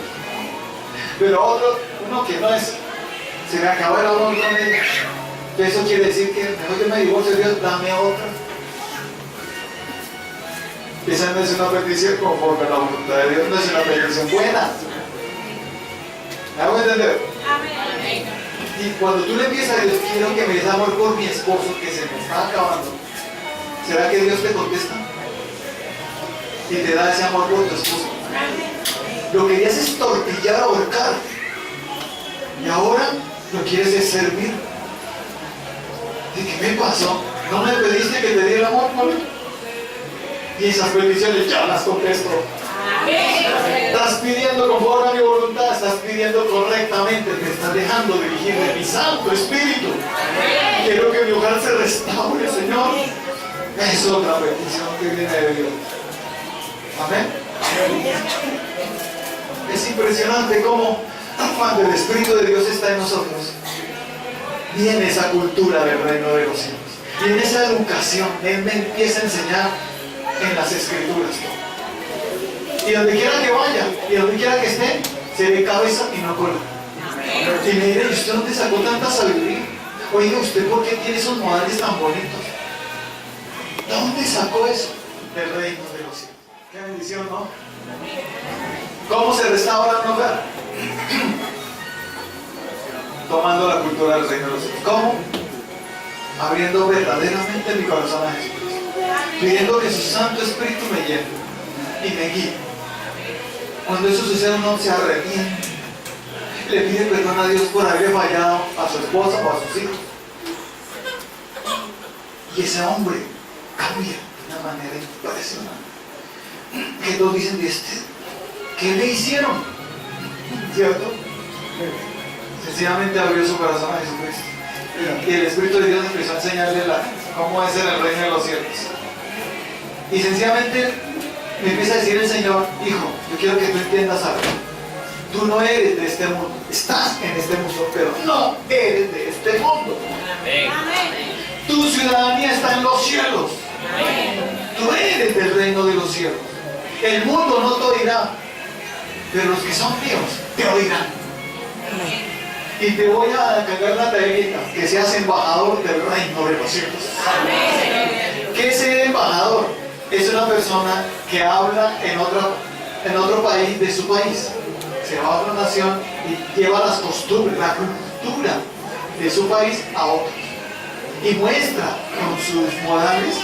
Pero uno que no es, se me acabó el amor con ella. Eso quiere decir que mejor que me divorcie, Dios, dame a otra. Esa no es una petición conforme a la voluntad de Dios, no es una petición buena. ¿Me hago entender? Amén. Y cuando tú le pides a Dios, quiero que me des amor por mi esposo que se me está acabando, ¿será que Dios te contesta? Y te da ese amor por tu esposo. Lo querías es tortillar, ahorcar. Y ahora lo quieres es servir. ¿Y qué me pasó? ¿No me pediste que te diera amor por él? Y esas peticiones ya las contesto. Estás pidiendo conforme a mi voluntad, estás pidiendo correctamente, te estás dejando dirigir de mi Santo Espíritu. Quiero que mi hogar se restaure, Señor. Es otra petición que viene de Dios. Amén. Es impresionante cómo cuando el Espíritu de Dios está en nosotros, viene esa cultura del reino de los cielos. Viene esa educación. Él me empieza a enseñar en las Escrituras. Y donde quiera que vaya, y donde quiera que esté, se ve cabeza y no cola. Y me diré, ¿y usted dónde sacó tanta sabiduría? Oiga, ¿usted por qué tiene esos modales tan bonitos? ¿Dónde sacó eso? Del reino de los cielos. Qué bendición, ¿no? ¿Cómo se restaura un hogar? Tomando la cultura del reino de los cielos. ¿Cómo? Abriendo verdaderamente mi corazón a Jesucristo. Pidiendo que su Santo Espíritu me llene y me guíe. Cuando eso sucede, uno se arrepiente, le pide perdón a Dios por haber fallado a su esposa o a sus hijos. Y ese hombre cambia de una manera impresionante. Que todos dicen, ¿y este? ¿Qué le hicieron? ¿Cierto? Sencillamente abrió su corazón a Jesucristo. Y el Espíritu de Dios empezó a enseñarle cómo es en el reino de los cielos. Y sencillamente me empieza a decir el Señor, hijo, yo quiero que tú entiendas algo. Tú no eres de este mundo. Estás en este mundo, pero no eres de este mundo. Amén. Tu ciudadanía está en los cielos. Amén. Tú eres del reino de los cielos. El mundo no te oirá, pero los que son míos te oirán. Amén. Y te voy a cargar la tareita, que seas embajador del reino de los cielos. Amén. ¿Qué es ser embajador? Es una persona que habla en otro país de su país. Se va a otra nación y lleva las costumbres, la cultura de su país a otros. Y muestra con sus modales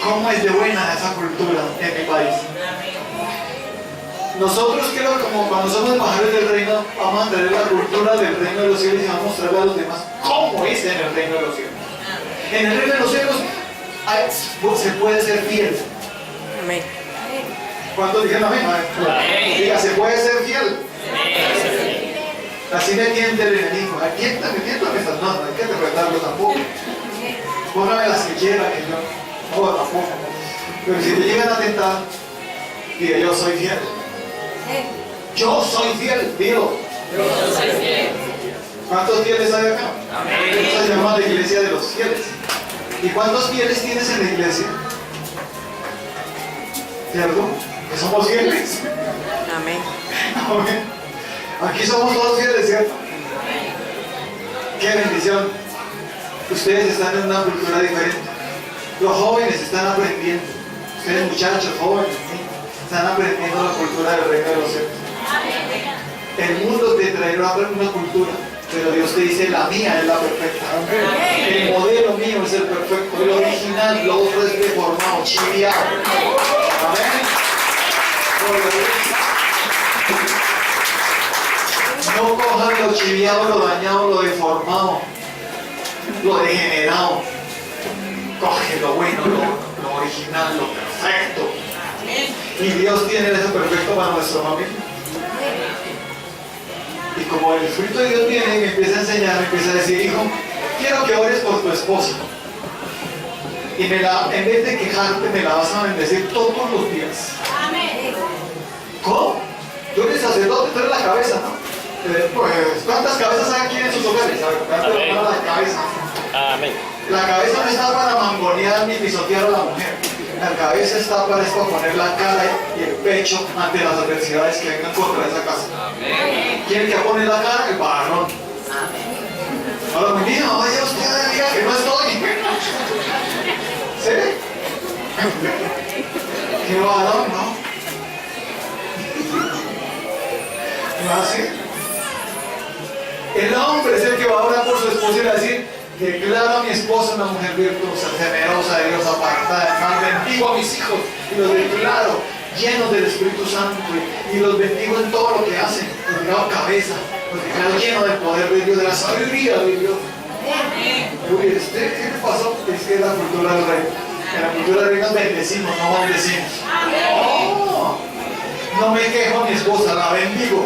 cómo es de buena esa cultura en mi país. Nosotros, como cuando somos embajadores del reino, vamos a traer la cultura del reino de los cielos y vamos a mostrarle a los demás cómo es en el reino de los cielos. En el reino de los cielos se puede ser fiel. Amén. ¿Cuántos dijeron amén? Diga, se puede ser fiel. Así me tiente el enemigo. Tiéntame esas manos, hay que interpretarlo tampoco. Póngame las que quiera, que yo no, tampoco. Pero si te llegan a tentar, diga, yo soy fiel. Yo soy fiel, digo. Yo soy fiel. ¿Cuántos fieles hay acá? Amén. Esta se llama la iglesia de los fieles. ¿Y cuántos fieles tienes en la iglesia? ¿Cierto? Que somos fieles. Amén. Amén. Aquí somos todos fieles, ¿cierto? Qué bendición. Ustedes están en una cultura diferente. Los jóvenes están aprendiendo. Ustedes muchachos, jóvenes, están aprendiendo la cultura del reino de los cielos. El mundo te traerá una cultura, pero Dios te dice, la mía es la perfecta. El modelo mío es el perfecto, el original, lo otro es deformado, chiviado. Amén. No cojan lo chiviado, lo dañado, lo deformado, lo degenerado. Coge lo bueno, lo original, lo perfecto. Y Dios tiene eso perfecto para nuestra familia. Y como el Espíritu de Dios viene y me empieza a enseñar, me empieza a decir, hijo, quiero que ores por tu esposa. Y en vez de quejarte, me la vas a bendecir todos los días. Amén. ¿Cómo? Tú eres sacerdote, tú eres la cabeza, ¿no? Pues, ¿cuántas cabezas hay aquí en sus hogares? A ver, la cabeza. Amén. La cabeza no está para mangonear ni pisotear a la mujer. La cabeza está para poner la cara y el pecho ante las adversidades que vengan contra esa casa. Amén. ¿Quién es el que pone la cara? El varón. Ahora mi niño, vaya usted diga que no estoy. ¿Sí? ¿Qué varón, no? ¿No así? El hombre es el que va a orar por su esposa y va a decir: declaro a mi esposa una mujer virtuosa, temerosa de Dios, apartada del mal, bendigo a mis hijos y los declaro llenos del Espíritu Santo y los bendigo en todo lo que hacen. Los declaro cabeza, los declaro llenos del poder de Dios, de la sabiduría de Dios. Uy, ¿qué le pasó? Es que es la cultura del rey. En la cultura del rey nos bendecimos, no maldecimos. Oh, no me quejo a mi esposa, la bendigo.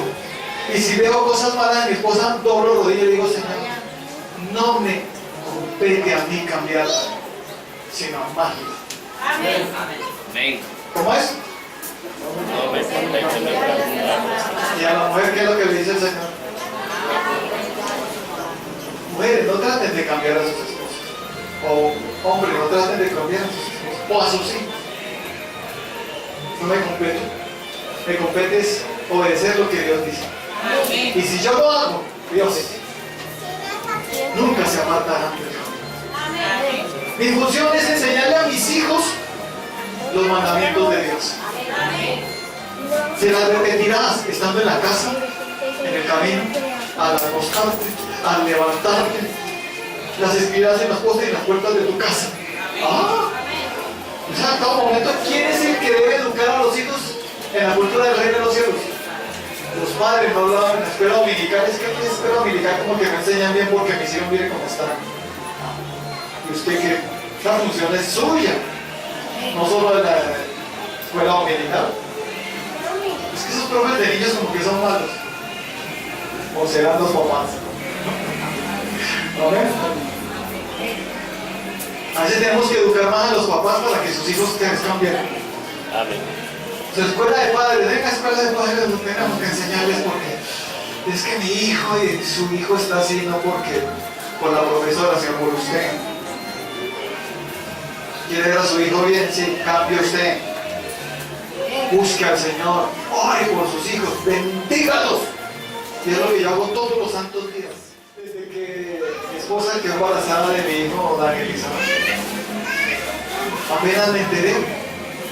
Y si veo cosas malas de mi esposa, doblo rodillas y digo: Señor, no me compete a mí cambiarla, sino amarla. Amén. Amén. ¿Cómo es? No me compete cambiarla. Y a la mujer, ¿qué es lo que le dice el Señor? Mujeres, no traten de cambiar a sus esposos. O hombres, no traten de cambiar a sus esposos. O a sus hijos. No me compete. Me compete es obedecer lo que Dios dice. Y si yo lo hago, Dios nunca se apartará de Dios. Mi función es enseñarle a mis hijos los mandamientos de Dios. Se las repetirás estando en la casa, en el camino, al acostarte, al levantarte. Las escribirás en los postes y en las puertas de tu casa. O sea, a todo momento, ¿quién es el que debe educar a los hijos en la cultura del reino de los cielos? Los padres no hablaban en la escuela dominical. Es que en la escuela dominical como que me enseñan bien porque me hicieron mire cómo están. Y usted que esta función es suya, no solo de la escuela dominical. Es que esos profes de niños como que son malos. O serán los papás. ¿Amén? A veces tenemos que educar más a los papás para que sus hijos crezcan bien. Amén. Su escuela de padres, venga, escuela de padres, lo tenemos que enseñarles porque es que mi hijo y su hijo está así, no porque por la profesora, sino por usted. ¿Quiere ver a su hijo bien? Sí, cambie usted. Busque al Señor, ore por sus hijos, bendígalos. Y es lo que yo hago todos los santos días. Desde que mi esposa quedó embarazada de mi hijo Daniel Isabel, apenas me enteré.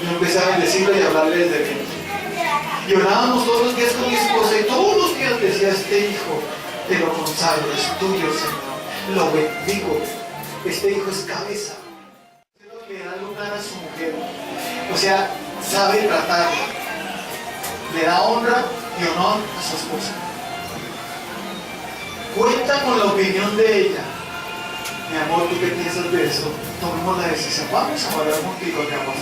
Yo empecé a bendecirlo y a hablarle desde dentro. Y orábamos todos los días con mi esposa y todos los días decía: este hijo te lo consagro, es tuyo, Señor. Lo bendigo. Este hijo es cabeza. Es lo que le da lugar a su mujer. O sea, sabe tratarla. Le da honra y honor a su esposa. Cuenta con la opinión de ella. Mi amor, ¿tú qué piensas de eso? Tomemos la decisión. Vamos a hablar contigo, mi amor.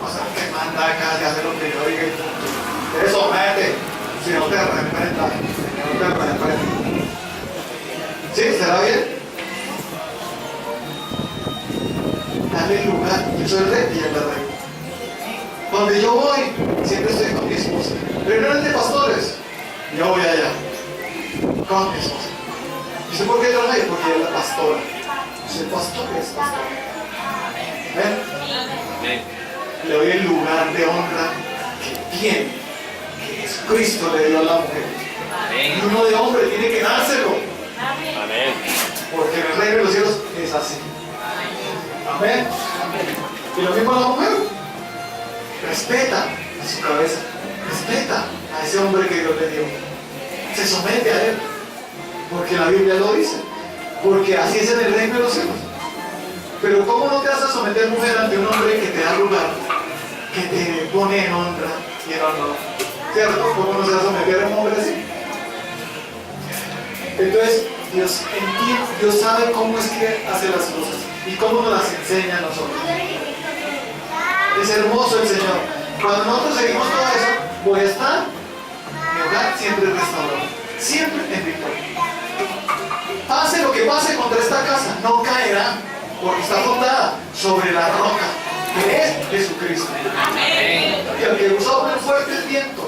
O sea, que manda acá de hacer lo que yo diga y punto. Eso, mete. Si no te reprenda, no te reprenda. ¿Sí? ¿Será bien? Dale lugar. Yo soy el rey y el rey. Donde yo voy, siempre estoy con mi esposa. Pero no es de pastores. Yo voy allá. Con mi esposa. ¿Y sé por qué yo rey? Porque ella es la pastora. Soy pastor y es pastor. ¿Ven? Amén. Le doy el lugar de honra que tiene, que Jesucristo le dio a la mujer. Y uno de hombre tiene que dárselo. Amén. Porque en el reino de los cielos es así. Amén. Y lo mismo a la mujer. Respeta a su cabeza. Respeta a ese hombre que Dios le dio. Se somete a él. Porque la Biblia lo dice. Porque así es en el reino de los cielos. Pero ¿cómo no te vas a someter, mujer, ante un hombre que te da lugar, que te pone en honra y en honor? ¿Cierto? ¿Cómo no se va a someter a un hombre así? Entonces, Dios entiende, Dios sabe cómo es que hace las cosas y cómo nos las enseña a nosotros. Es hermoso el Señor. Cuando nosotros seguimos todo eso, voy a estar, mi hogar siempre restaurado, siempre en victoria. Pase lo que pase contra esta casa, no caerá. porque está fundada sobre la roca, que es Jesucristo. Y el que soplen fuertes vientos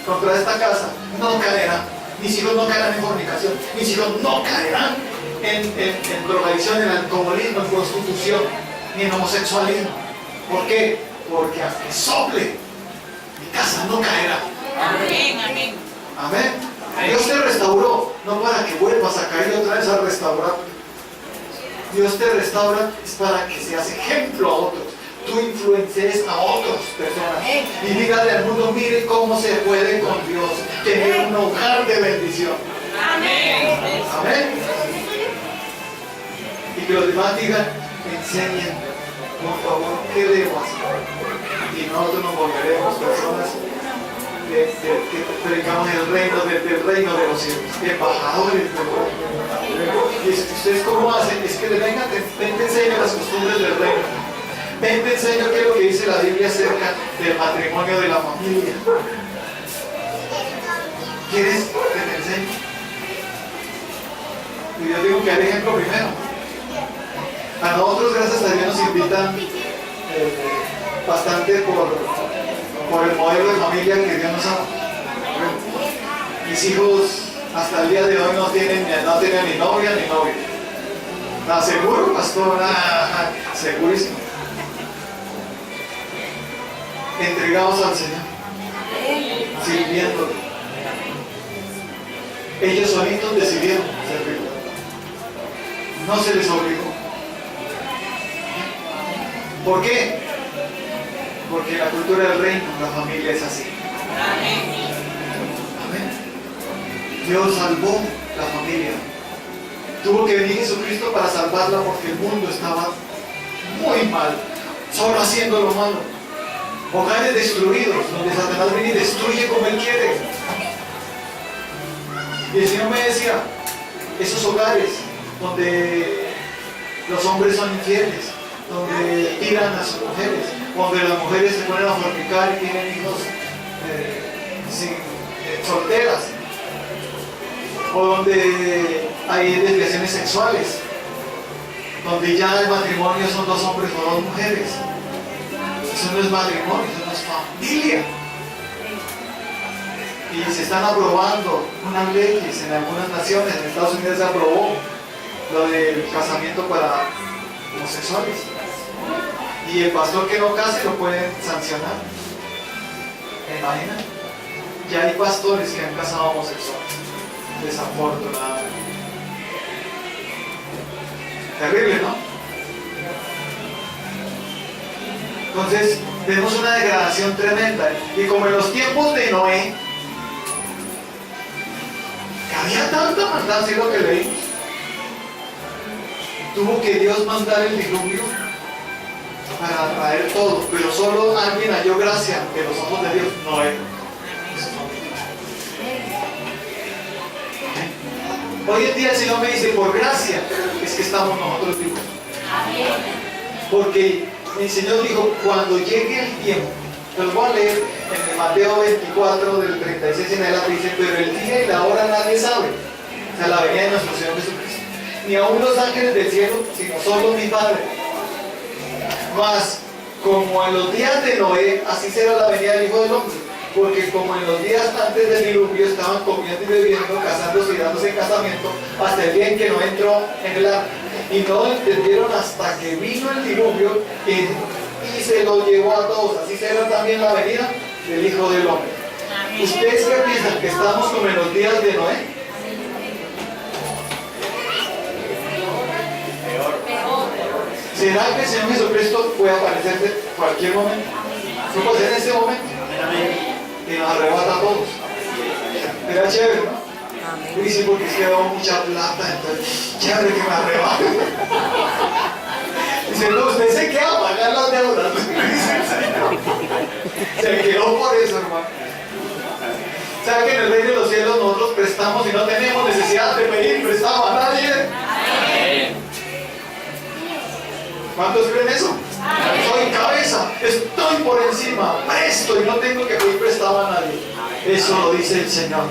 contra esta casa no caerá. Mis hijos no caerán en fornicación, mis hijos no caerán en drogadicción, en alcoholismo, en prostitución, ni en homosexualismo. ¿Por qué? Porque aunque sople, mi casa no caerá. Amén, amén. Amén. Dios te restauró, no para que vuelvas a caer otra vez a restaurar. Dios te restaura es para que seas ejemplo a otros. Tú influencies a otras personas y dígale al mundo, mire cómo se puede con Dios tener un hogar de bendición. Amén. Amén. Y que los demás digan, enseñen, por favor, qué debo hacer. Y nosotros nos volveremos personas que predicamos el reino del reino de los cielos, embajadores del reino. Y ustedes cómo hacen, es que les vengan, ven te enseño las costumbres del reino. Ven te enseño qué es lo que dice la Biblia acerca del matrimonio de la familia. ¿Quieres que te enseñe? Y yo digo que el ejemplo primero. A nosotros, gracias a Dios, nos invitan bastante por el modelo de familia que Dios nos ha. Mis hijos hasta el día de hoy no tienen ni novia ni novio. ¿Está seguro, pastor? Segurísimo. Entregados al Señor, sirviéndole. Ellos solitos decidieron servir. No se les obligó. ¿Por qué? Porque la cultura del reino, la familia es así. Amén. Dios salvó la familia. Tuvo que venir Jesucristo para salvarla porque el mundo estaba muy mal, solo haciendo lo malo. Hogares destruidos, donde Satanás viene y destruye como él quiere. Y el Señor me decía, esos hogares donde los hombres son infieles, donde tiran a sus mujeres, donde las mujeres se ponen a fornicar y tienen hijos solteras, o donde hay desviaciones sexuales, donde ya el matrimonio son dos hombres o dos mujeres. Eso no es matrimonio, eso no es familia. Y se están aprobando unas leyes en algunas naciones. En Estados Unidos se aprobó lo del casamiento para homosexuales. Y el pastor que no case lo pueden sancionar. ¿Me imaginan? Ya hay pastores que han casado homosexuales. Desafortunadamente. Terrible, ¿no? Entonces, vemos una degradación tremenda. Y como en los tiempos de Noé, que había tanta maldad, ¿sí lo que leímos? Tuvo que Dios mandar el diluvio para traer todo, pero solo alguien halló gracia ante los ojos de Dios, Noé. Hoy en día el Señor me dice, por gracia es que estamos nosotros vivos. Porque el Señor dijo, cuando llegue el tiempo, los voy a leer en Mateo 24, del 36 en adelante, dice, pero el día y la hora nadie sabe. O sea, la venida de nuestro Señor Jesucristo. Ni aún los ángeles del cielo, sino solo mi Padre. Mas, como en los días de Noé, así será la venida del Hijo del Hombre. Porque como en los días antes del diluvio estaban comiendo y bebiendo, casándose y dándose en casamiento, hasta el día en que no entró en el arca. Y no lo entendieron hasta que vino el diluvio y se lo llevó a todos. Así será también la venida del Hijo del Hombre. ¿Ustedes qué piensan? ¿Que estamos como en los días de Noé? ¿Será que el Señor Jesucristo puede aparecer en cualquier momento? ¿No puede ser en ese momento? Y nos arrebata a todos. Era chévere, ¿no? Y sí, porque es que daba mucha plata, entonces, chévere que me arrebate. Dice, no, usted se queda a pagar las deudas. Se quedó por eso, hermano. ¿Sabe que en el reino de los cielos nosotros prestamos y no tenemos necesidad de pedir prestado a nadie? ¿Cuántos creen eso? Soy cabeza, estoy por encima, presto y no tengo que pedir prestado a nadie. Eso lo dice el Señor.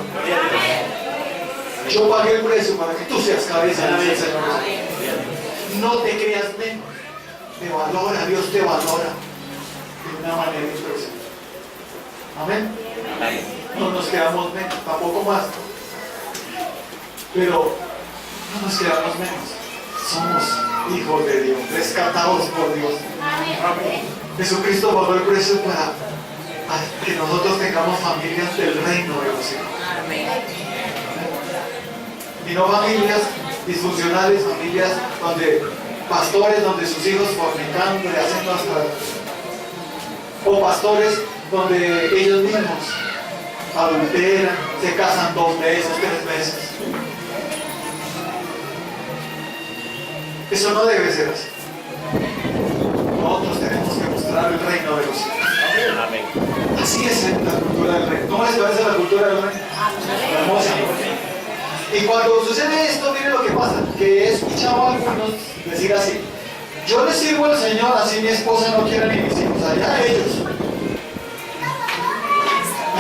Yo pagué el precio para que tú seas cabeza, dice el Señor. No te creas menos. Te valora, Dios te valora de una manera impresionante. Amén. No nos quedamos menos, tampoco más. Pero no nos quedamos menos. Somos hijos de Dios, rescatados por Dios. Amén. Jesucristo pagó el precio para que nosotros tengamos familias del reino de los cielos. Amén. Y no familias disfuncionales, familias donde pastores, donde sus hijos fornicando y haciendo hasta... O pastores donde ellos mismos adulteran, se casan 2 veces, 3 veces. Eso no debe ser así. Nosotros tenemos que mostrar el reino de los cielos. Amén. Así es la cultura del reino. ¿Cómo les parece la cultura del reino? Hermosa. Y cuando sucede esto, miren lo que pasa, que he escuchado a algunos decir así: yo le sirvo al Señor, así mi esposa no quiere ni mis hijos, allá ellos.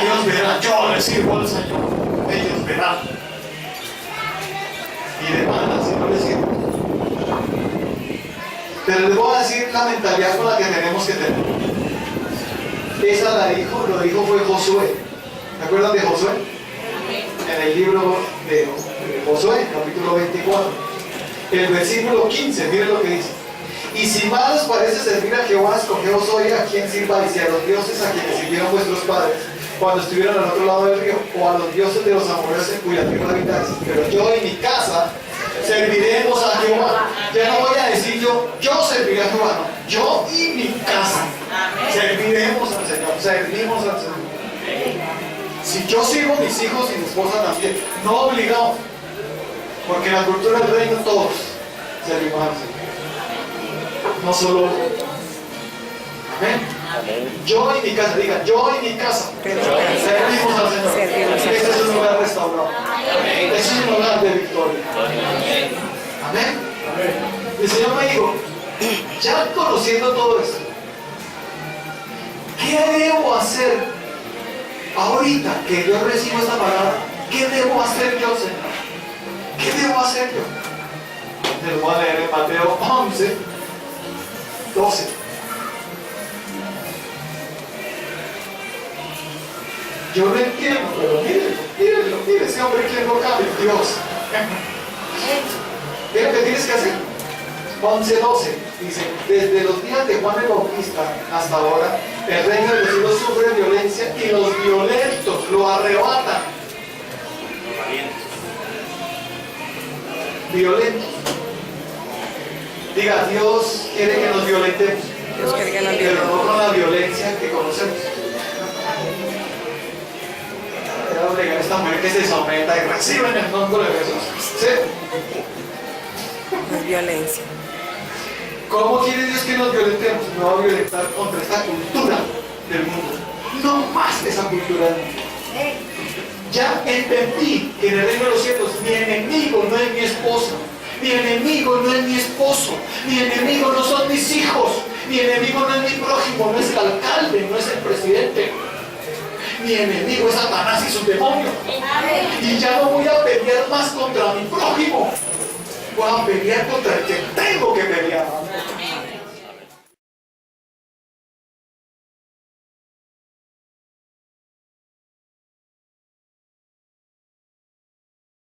Ellos verán, yo le sirvo al Señor, ellos verán. Y demandan si no les sirvo. Pero les voy a decir la mentalidad con la que tenemos que tener. Esa lo dijo fue Josué. ¿Se acuerdan de Josué? En el libro de Josué, capítulo 24, el versículo 15, miren lo que dice: y si mal os parece servir a Jehová, escogeos hoy a quien sirváis, y a los dioses a quienes sirvieron vuestros padres cuando estuvieron al otro lado del río, o a los dioses de los amorreos en cuya tierra habitáis. Pero yo y mi casa serviremos a Jehová. Ya no voy a decir yo serviré a Jehová, no. Yo y mi casa serviremos al Señor, servimos al Señor. Si yo sirvo a mis hijos y mi esposa también, no obligado, porque en la cultura del reino todos servimos al Señor, no solo uno. Amén. Yo y mi casa, digan, yo y mi casa servimos al Señor. Este es un lugar restaurado. Este es un lugar de victoria. Amén. El Señor me dijo, ya conociendo todo esto, ¿qué debo hacer? Ahorita que yo recibo esta palabra, ¿qué debo hacer yo, Señor? ¿Qué debo hacer yo? Les voy a leer en Mateo 11, 12. Yo no entiendo, pero mire ese hombre que no cabe, Dios. ¿Qué es lo que tienes que hacer? 11, 12. Dice, desde los días de Juan el Bautista hasta ahora, el reino de los cielos sufre violencia y los violentos lo arrebatan. Violentos. Diga, Dios quiere que nos violentemos, pero no con la violencia que conocemos. Quiero obligar a esta mujer que se someta y reciba en el nombre de Jesús. ¿Sí? No es violencia. ¿Cómo quiere Dios que nos violentemos? No va a violentar contra esta cultura del mundo. No más esa cultura del mundo. Ya entendí que en el reino de los cielos mi enemigo no es mi esposa, mi enemigo no es mi esposo, mi enemigo no son mis hijos, mi enemigo no es mi prójimo, no es el alcalde, no es el presidente. Mi enemigo es Satanás y sus demonios. Y ya no voy a pelear más contra mi prójimo. Voy a pelear contra el que tengo que